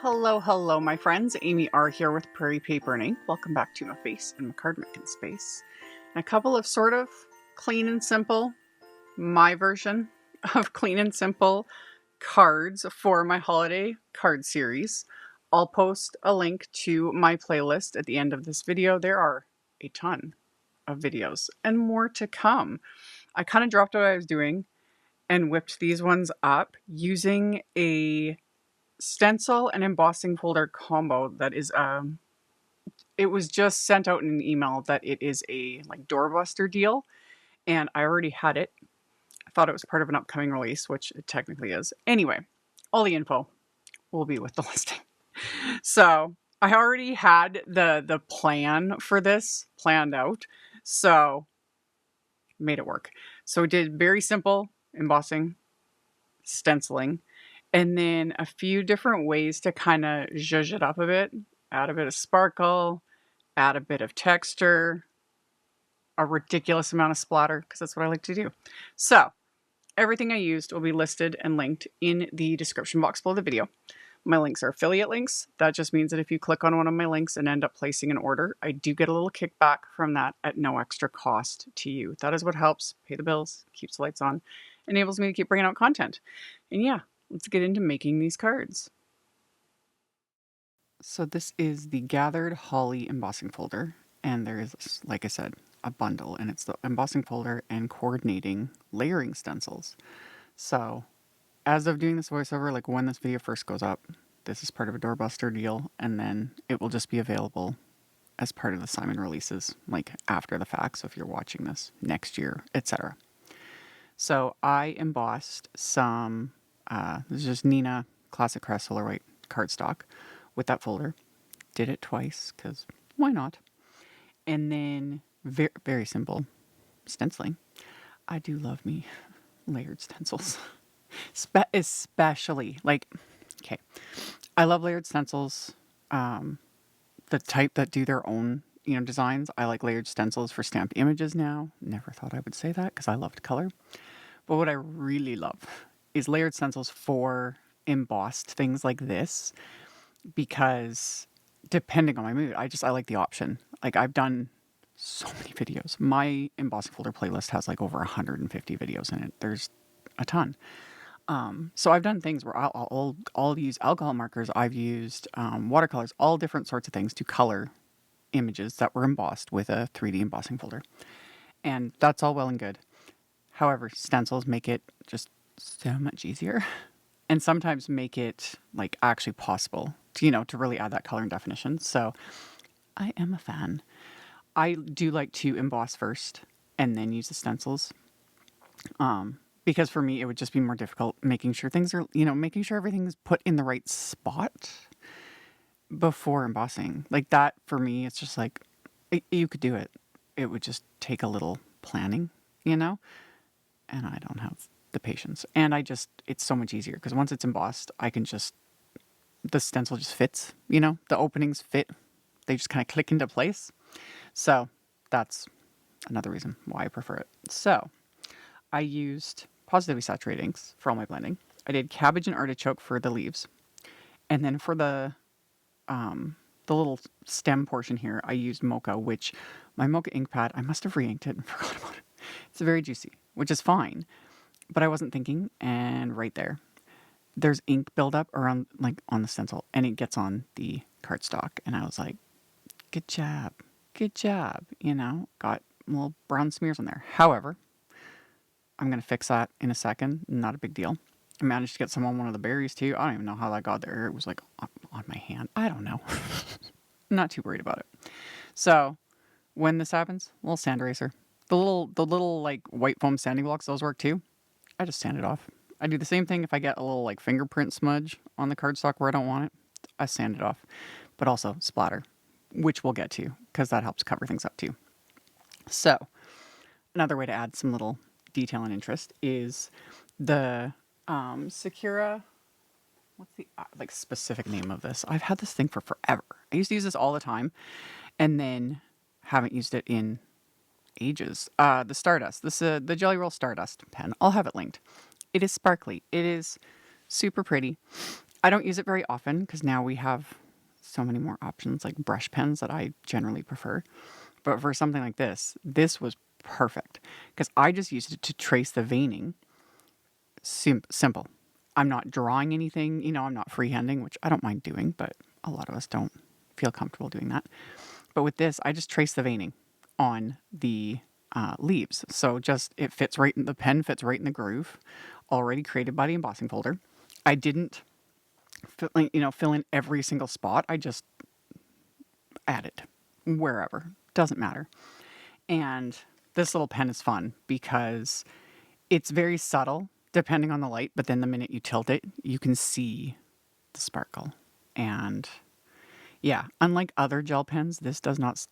Hello, my friends. AmyR here with Prairie Paper and Ink. Welcome back to my face and my card making space. And a couple of sort of clean and simple, my version of clean and simple cards for my holiday card series. I'll post a link to my playlist at the end of this video. There are a ton of videos and more to come. I kind of dropped what I was doing and whipped these ones up using a stencil and embossing folder combo that is it was just sent out in an email that it is a like doorbuster deal, and I already had it. I thought it was part of an upcoming release, which it technically is. Anyway, all the info will be with the listing. So I already had the plan for this planned out, so made it work. So did very simple embossing, stenciling, and then a few different ways to kind of zhuzh it up a bit. Add a bit of sparkle, add a bit of texture, a ridiculous amount of splatter, because that's what I like to do. So everything I used will be listed and linked in the description box below the video. My links are affiliate links. That just means that if you click on one of my links and end up placing an order, I do get a little kickback from that at no extra cost to you. That is what helps pay the bills, keeps the lights on, enables me to keep bringing out content. And yeah, let's get into making these cards. So this is the Gathered Holly embossing folder, and there is, like I said, a bundle, and it's the embossing folder and coordinating layering stencils. So as of doing this voiceover, like when this video first goes up, this is part of a doorbuster deal, and then it will just be available as part of the Simon releases, like after the fact. So if you're watching this next year, etc. So I embossed some, this is just Neenah Classic Crest Solar White cardstock with that folder. Did it twice, because why not? And then very, very simple stenciling. I do love me layered stencils. Especially, like, okay, I love layered stencils. The type that do their own, designs. I like layered stencils for stamped images now. Never thought I would say that because I loved color. But what I really love is layered stencils for embossed things like this, because depending on my mood, I like the option. Like, I've done so many videos. My embossing folder playlist has like over 150 videos in it. There's a ton. So I've done things where I'll use alcohol markers. I've used watercolors, all different sorts of things to color images that were embossed with a 3D embossing folder. And that's all well and good. However, stencils make it just so much easier, and sometimes make it like actually possible to, to really add that color and definition. So I am a fan. I do like to emboss first and then use the stencils. Because for me, it would just be more difficult making sure things are, making sure everything's put in the right spot before embossing. Like that, for me, it's just like, you could do it. It would just take a little planning, and I don't have the patience. And it's so much easier because once it's embossed, the stencil just fits, the openings fit. They just kind of click into place. So that's another reason why I prefer it. So I used Pawsitively saturated inks for all my blending. I did Cabbage and Artichoke for the leaves. And then for the little stem portion here, I used MOCHA, which my MOCHA ink pad, I must have re-inked it and forgot about it. It's very juicy, which is fine. But I wasn't thinking, and right there's ink buildup around, like, on the stencil, and it gets on the cardstock. And I was like, good job. Got little brown smears on there. However, I'm going to fix that in a second. Not a big deal. I managed to get some on one of the berries too. I don't even know how that got there. It was like on my hand. I don't know. I'm not too worried about it. So when this happens, a little sand eraser. The little like white foam sanding blocks, those work too. I just sand it off. I do the same thing if I get a little like fingerprint smudge on the cardstock where I don't want it. I sand it off. But also splatter, which we'll get to because that helps cover things up too. So another way to add some little detail and interest is the Sakura. What's the specific name of this? I've had this thing for forever. I used to use this all the time, and then haven't used it in ages. The Stardust. This the Jelly Roll Stardust pen. I'll have it linked. It is sparkly. It is super pretty. I don't use it very often because now we have so many more options like brush pens that I generally prefer. But for something like this was perfect because I just used it to trace the veining. Simple. I'm not drawing anything, I'm not freehanding, which I don't mind doing, but a lot of us don't feel comfortable doing that. But with this, I just trace the veining on the leaves. So it fits right in the pen, fits right in the groove, already created by the embossing folder. I didn't fill in every single spot. I just added wherever. Doesn't matter. And this little pen is fun because it's very subtle depending on the light, but then the minute you tilt it, you can see the sparkle. And yeah, unlike other gel pens, this does not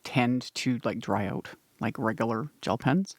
tend to like dry out like regular gel pens.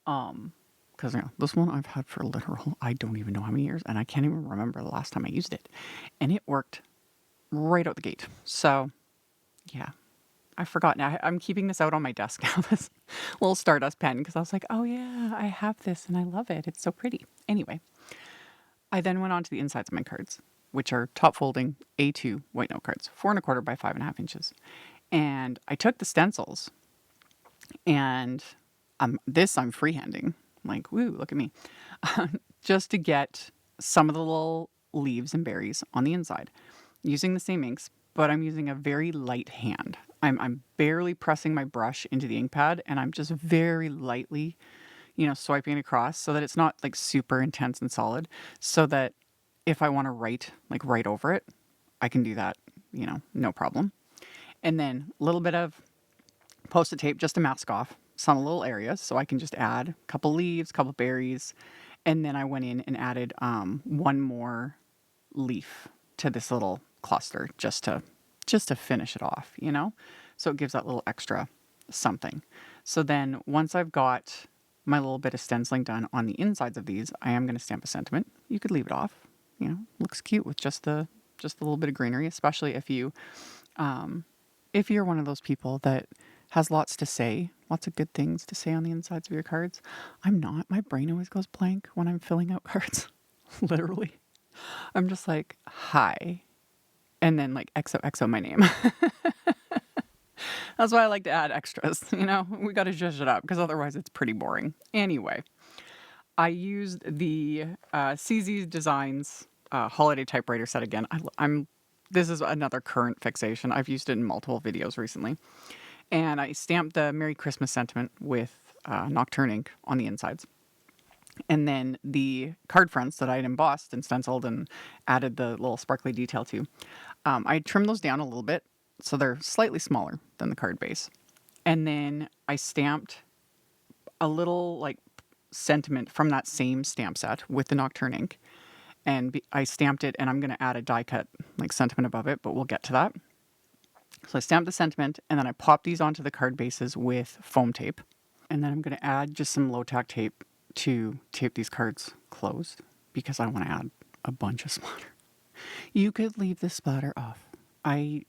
Because this one I've had for literal, I don't even know how many years, and I can't even remember the last time I used it. And it worked right out the gate. So yeah, I forgot. Now I'm keeping this out on my desk now, this little Stardust pen, because I was like, oh yeah, I have this and I love it. It's so pretty. Anyway, I then went on to the insides of my cards, which are top folding A2 white note cards, 4¼ by 5½ inches. And I took the stencils and I'm freehanding. I'm like, woo, look at me. Just to get some of the little leaves and berries on the inside using the same inks, but I'm using a very light hand. I'm barely pressing my brush into the ink pad and I'm just very lightly, swiping it across so that it's not like super intense and solid, so that if I want to write over it, I can do that, no problem. And then a little bit of Post-it tape just to mask off some little areas so I can just add a couple leaves, a couple berries. And then I went in and added one more leaf to this little cluster just to finish it off, So it gives that little extra something. So then once I've got my little bit of stenciling done on the insides of these, I am going to stamp a sentiment. You could leave it off, looks cute with just the little bit of greenery, especially if you're one of those people that has lots to say, lots of good things to say on the insides of your cards. I'm not. My brain always goes blank when I'm filling out cards. Literally. I'm just like, hi. And then like XOXO my name. That's why I like to add extras. We got to zhuzh it up because otherwise it's pretty boring. Anyway, I used the CZ Designs holiday typewriter set again. This is another current fixation. I've used it in multiple videos recently. And I stamped the Merry Christmas sentiment with Nocturne ink on the insides. And then the card fronts that I had embossed and stenciled and added the little sparkly detail to, I trimmed those down a little bit so they're slightly smaller than the card base. And then I stamped a little like sentiment from that same stamp set with the Nocturne ink. And I stamped it, and I'm going to add a die cut like sentiment above it, but we'll get to that. So I stamped the sentiment, and then I popped these onto the card bases with foam tape. And then I'm going to add just some low-tack tape to tape these cards closed because I want to add a bunch of splatter. You could leave the splatter off. I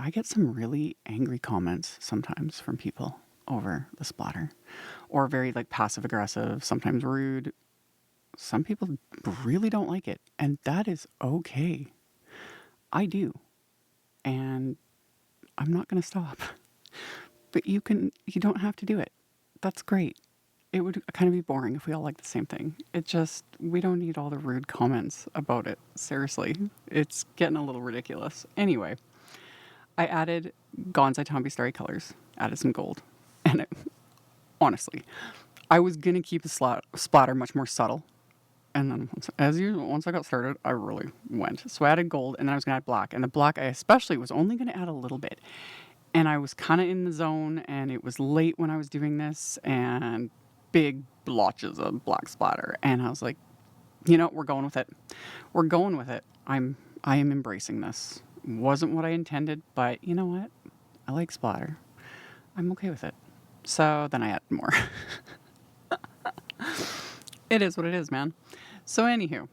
get some really angry comments sometimes from people over the splatter, or very like passive-aggressive, sometimes rude. Some people really don't like it, and that is okay. I do. And I'm not going to stop. But you don't have to do it. That's great. It would kind of be boring if we all like the same thing. We don't need all the rude comments about it. Seriously. It's getting a little ridiculous. Anyway, I added Gonzai Tombi Starry Colors. Added some gold. And honestly, I was going to keep the splatter much more subtle. And then once I got started, I really went. So I added gold, and then I was going to add black. And the black, I especially was only going to add a little bit. And I was kind of in the zone, and it was late when I was doing this, and big blotches of black splatter. And I was like, we're going with it. We're going with it. I am embracing this. Wasn't what I intended, but you know what? I like splatter. I'm okay with it. So then I added more. It is what it is, man. So anywho,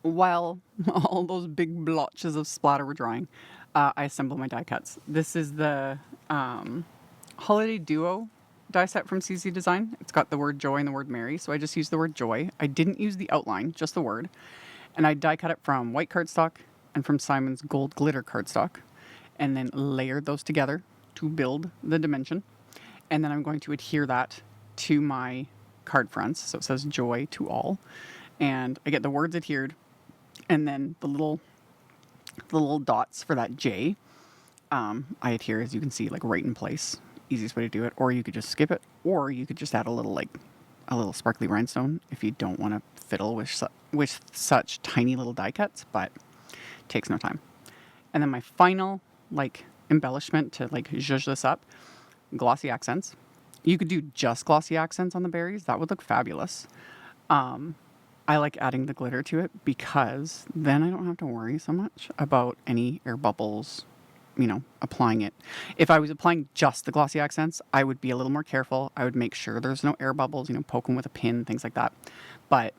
while all those big blotches of splatter were drying, I assembled my die cuts. This is the Holiday Duo die set from CC Design. It's got the word joy and the word merry, so I just used the word joy. I didn't use the outline, just the word. And I die cut it from white cardstock and from Simon's gold glitter cardstock, and then layered those together to build the dimension. And then I'm going to adhere that to my card fronts. So it says joy to all. And I get the words adhered, and then the little dots for that J, I adhere, as you can see, like right in place. Easiest way to do it. Or you could just skip it, or you could just add a little sparkly rhinestone if you don't want to fiddle with such tiny little die cuts, but it takes no time. And then my final embellishment to zhuzh this up, glossy accents. You could do just glossy accents on the berries. That would look fabulous. I like adding the glitter to it because then I don't have to worry so much about any air bubbles, applying it. If I was applying just the glossy accents, I would be a little more careful. I would make sure there's no air bubbles, poke them with a pin, things like that. But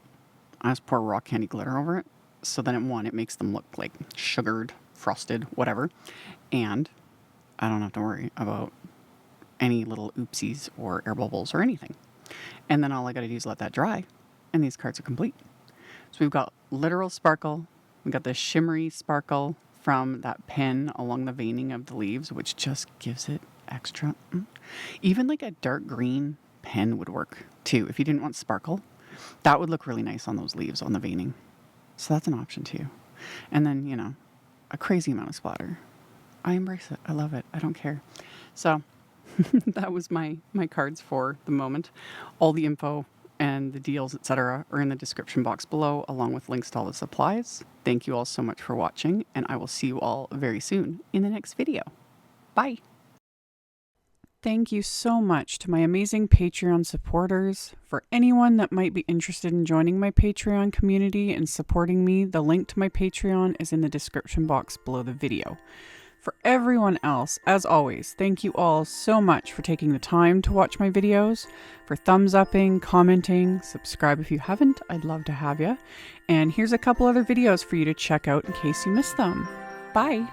I just pour rock candy glitter over it. So then it makes them look like sugared, frosted, whatever. And I don't have to worry about any little oopsies or air bubbles or anything. And then all I got to do is let that dry, and these cards are complete. So we've got literal sparkle. We've got the shimmery sparkle from that pen along the veining of the leaves, which just gives it extra. Even a dark green pen would work too. If you didn't want sparkle, that would look really nice on those leaves on the veining. So that's an option too. And then, a crazy amount of splatter. I embrace it. I love it. I don't care. So that was my cards for the moment. All the info and the deals, etc., are in the description box below, along with links to all the supplies. Thank you all so much for watching, and I will see you all very soon in the next video. Bye! Thank you so much to my amazing Patreon supporters. For anyone that might be interested in joining my Patreon community and supporting me, the link to my Patreon is in the description box below the video. For everyone else, as always, thank you all so much for taking the time to watch my videos, for thumbs upping, commenting, subscribe if you haven't, I'd love to have you. And here's a couple other videos for you to check out in case you missed them. Bye!